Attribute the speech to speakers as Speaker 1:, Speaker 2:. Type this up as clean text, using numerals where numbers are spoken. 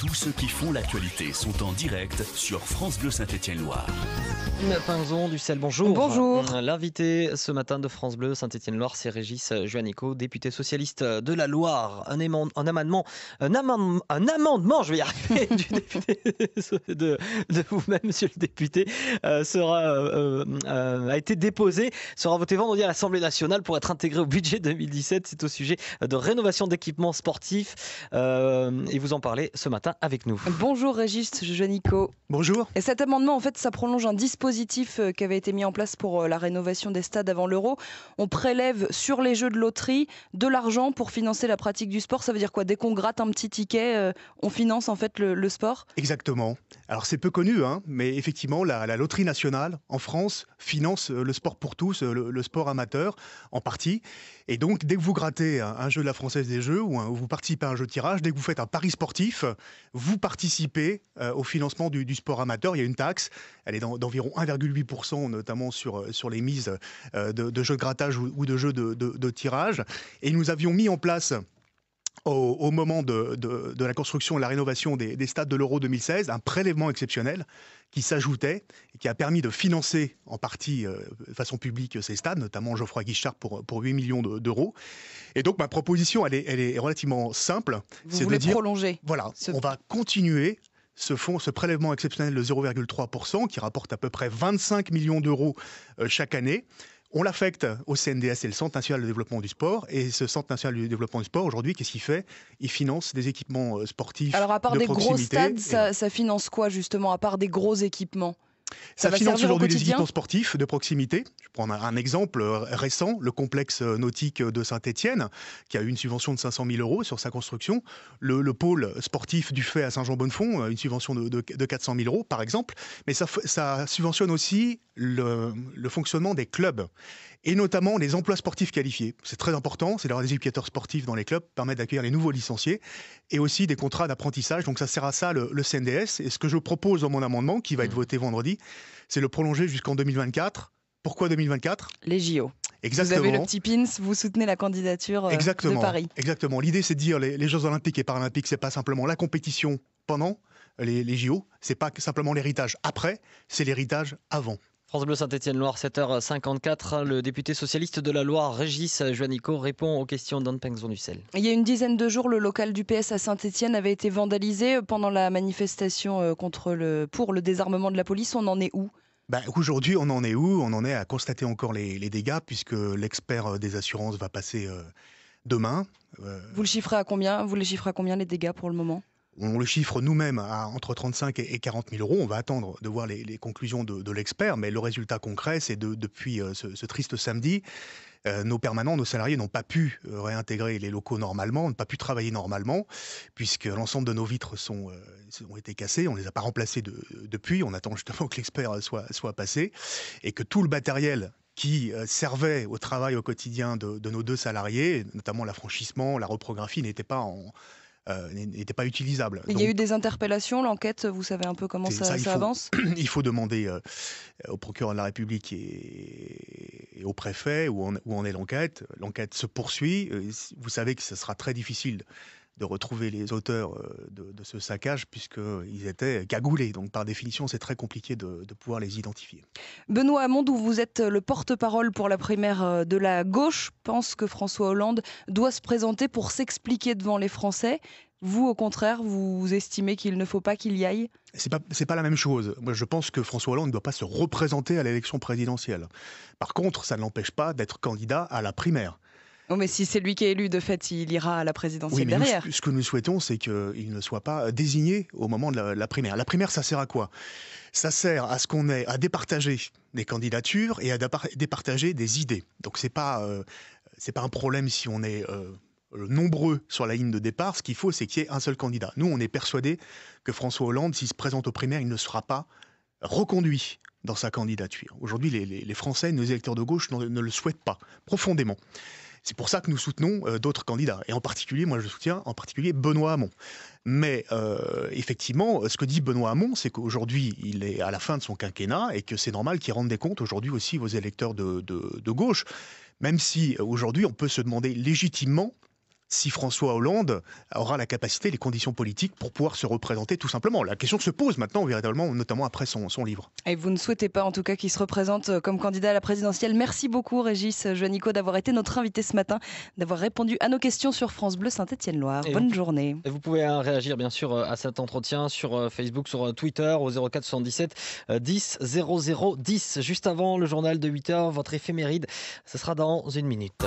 Speaker 1: Tous ceux qui font l'actualité sont en direct sur France Bleu Saint-Étienne-Loire.
Speaker 2: Pinzon du Sel, bonjour.
Speaker 3: Bonjour.
Speaker 2: L'invité ce matin de France Bleu Saint-Étienne-Loire, c'est Régis Juanico, député socialiste de la Loire. Un amendement, je vais y arriver, du député de vous-même, monsieur le député, a été déposé, sera voté vendredi à l'Assemblée nationale pour être intégré au budget 2017. C'est au sujet de rénovation d'équipements sportifs et vous en parlez ce matin avec nous.
Speaker 3: Bonjour Régis Juanico.
Speaker 4: Bonjour.
Speaker 3: Et cet amendement, en fait, ça prolonge un dispositif qui avait été mis en place pour la rénovation des stades avant l'Euro. On prélève sur les jeux de loterie de l'argent pour financer la pratique du sport. Ça veut dire quoi? Dès qu'on gratte un petit ticket, on finance en fait le sport?
Speaker 4: Exactement. Alors c'est peu connu, mais effectivement, la Loterie nationale en France finance le sport pour tous, le sport amateur en partie. Et donc, dès que vous grattez un jeu de la Française des Jeux ou vous participez à un jeu de tirage, dès que vous faites un pari sportif, vous participez au financement du sport amateur. Il y a une taxe, elle est d'environ 1,8%, notamment sur les mises de jeux de grattage ou de jeux de tirage. Et nous avions mis en place au moment de la construction et la rénovation des stades de l'Euro 2016, un prélèvement exceptionnel qui s'ajoutait et qui a permis de financer en partie de façon publique ces stades, notamment Geoffroy Guichard pour 8 millions d'euros. Et donc ma proposition, elle est relativement simple.
Speaker 3: Vous voulez prolonger?
Speaker 4: Voilà, on va continuer ce prélèvement exceptionnel de 0,3% qui rapporte à peu près 25 millions d'euros chaque année. On l'affecte au CNDS et le Centre national de développement du sport. Et ce Centre national de développement du sport, aujourd'hui, qu'est-ce qu'il fait? Il finance des équipements sportifs de proximité.
Speaker 3: Alors, à part des gros stades, ça finance quoi, justement, à part des gros équipements?
Speaker 4: Ça finance aujourd'hui les équipements sportifs de proximité. Je prends un exemple récent, le complexe nautique de Saint-Étienne, qui a eu une subvention de 500 000 euros sur sa construction. Le pôle sportif du Fait à Saint-Jean-Bonnefond, une subvention de 400 000 euros, par exemple. Mais ça subventionne aussi le fonctionnement des clubs, et notamment les emplois sportifs qualifiés. C'est très important, c'est d'avoir des éducateurs sportifs dans les clubs, permettre d'accueillir les nouveaux licenciés, et aussi des contrats d'apprentissage. Donc ça sert à ça, le CNDS. Et ce que je propose dans mon amendement, qui va être voté vendredi, c'est le prolonger jusqu'en 2024. Pourquoi 2024?
Speaker 3: Les JO.
Speaker 4: Exactement.
Speaker 3: Vous avez le petit pins, vous soutenez la candidature de Paris.
Speaker 4: Exactement. L'idée, c'est de dire les Jeux Olympiques et Paralympiques, c'est pas simplement la compétition pendant les JO, c'est pas simplement l'héritage après, c'est l'héritage avant.
Speaker 2: France Bleu Saint-Étienne-Loire, 7h54. Le député socialiste de la Loire, Régis Juanico, répond aux questions d'Anne Pinzon du Sel.
Speaker 3: Il y a une dizaine de jours, le local du PS à Saint-Étienne avait été vandalisé pendant la manifestation pour le désarmement de la police. On en est où?
Speaker 4: Aujourd'hui, on en est où? On en est à constater encore les dégâts, puisque l'expert des assurances va passer demain.
Speaker 3: Vous le chiffrez à combien? Vous les chiffrez à combien, les dégâts, pour le moment?
Speaker 4: On le chiffre nous-mêmes à entre 35 et 40 000 euros. On va attendre de voir les conclusions de l'expert, mais le résultat concret, c'est depuis ce triste samedi, nos permanents, nos salariés n'ont pas pu réintégrer les locaux normalement, n'ont pas pu travailler normalement, puisque l'ensemble de nos vitres ont été cassées. On ne les a pas remplacées depuis. On attend justement que l'expert soit passé, et que tout le matériel qui servait au travail au quotidien de nos deux salariés, notamment l'affranchissement, la reprographie, n'était pas utilisable.
Speaker 3: Il y a eu des interpellations, l'enquête, vous savez un peu comment ça avance?
Speaker 4: Il faut demander au procureur de la République et au préfet où en est l'enquête. L'enquête se poursuit. Vous savez que ce sera très difficile de retrouver les auteurs de ce saccage, puisqu'ils étaient cagoulés. Donc par définition, c'est très compliqué de pouvoir les identifier.
Speaker 3: Benoît Hamon, vous êtes le porte-parole pour la primaire de la gauche, pense que François Hollande doit se présenter pour s'expliquer devant les Français. Vous, au contraire, vous estimez qu'il ne faut pas qu'il y aille?
Speaker 4: C'est pas la même chose. Moi, je pense que François Hollande ne doit pas se représenter à l'élection présidentielle. Par contre, ça ne l'empêche pas d'être candidat à la primaire.
Speaker 3: Oh, mais si c'est lui qui est élu, de fait, il ira à la présidentielle derrière.
Speaker 4: Ce que nous souhaitons, c'est qu'il ne soit pas désigné au moment de la primaire. La primaire, ça sert à quoi? Ça sert à ce qu'on ait à départager des candidatures et à départager des idées. Donc c'est pas un problème si on est nombreux sur la ligne de départ. Ce qu'il faut, c'est qu'il y ait un seul candidat. Nous, on est persuadés que François Hollande, s'il se présente aux primaires, il ne sera pas reconduit dans sa candidature. Aujourd'hui, les Français, nos électeurs de gauche, ne le souhaitent pas, profondément. C'est pour ça que nous soutenons d'autres candidats. Et en particulier, moi je soutiens en particulier Benoît Hamon. Mais effectivement, ce que dit Benoît Hamon, c'est qu'aujourd'hui, il est à la fin de son quinquennat et que c'est normal qu'il rende des comptes aujourd'hui aussi aux électeurs de gauche. Même si aujourd'hui, on peut se demander légitimement si François Hollande aura la capacité, les conditions politiques pour pouvoir se représenter tout simplement. La question se pose maintenant, véritablement, notamment après son livre.
Speaker 3: Et vous ne souhaitez pas en tout cas qu'il se représente comme candidat à la présidentielle. Merci beaucoup Régis Juanico d'avoir été notre invité ce matin, d'avoir répondu à nos questions sur France Bleu Saint-Étienne-Loire. Bonne journée.
Speaker 2: Et vous pouvez réagir bien sûr à cet entretien sur Facebook, sur Twitter au 04 77 10 00 10. Juste avant le journal de 8h, votre éphéméride, ce sera dans une minute.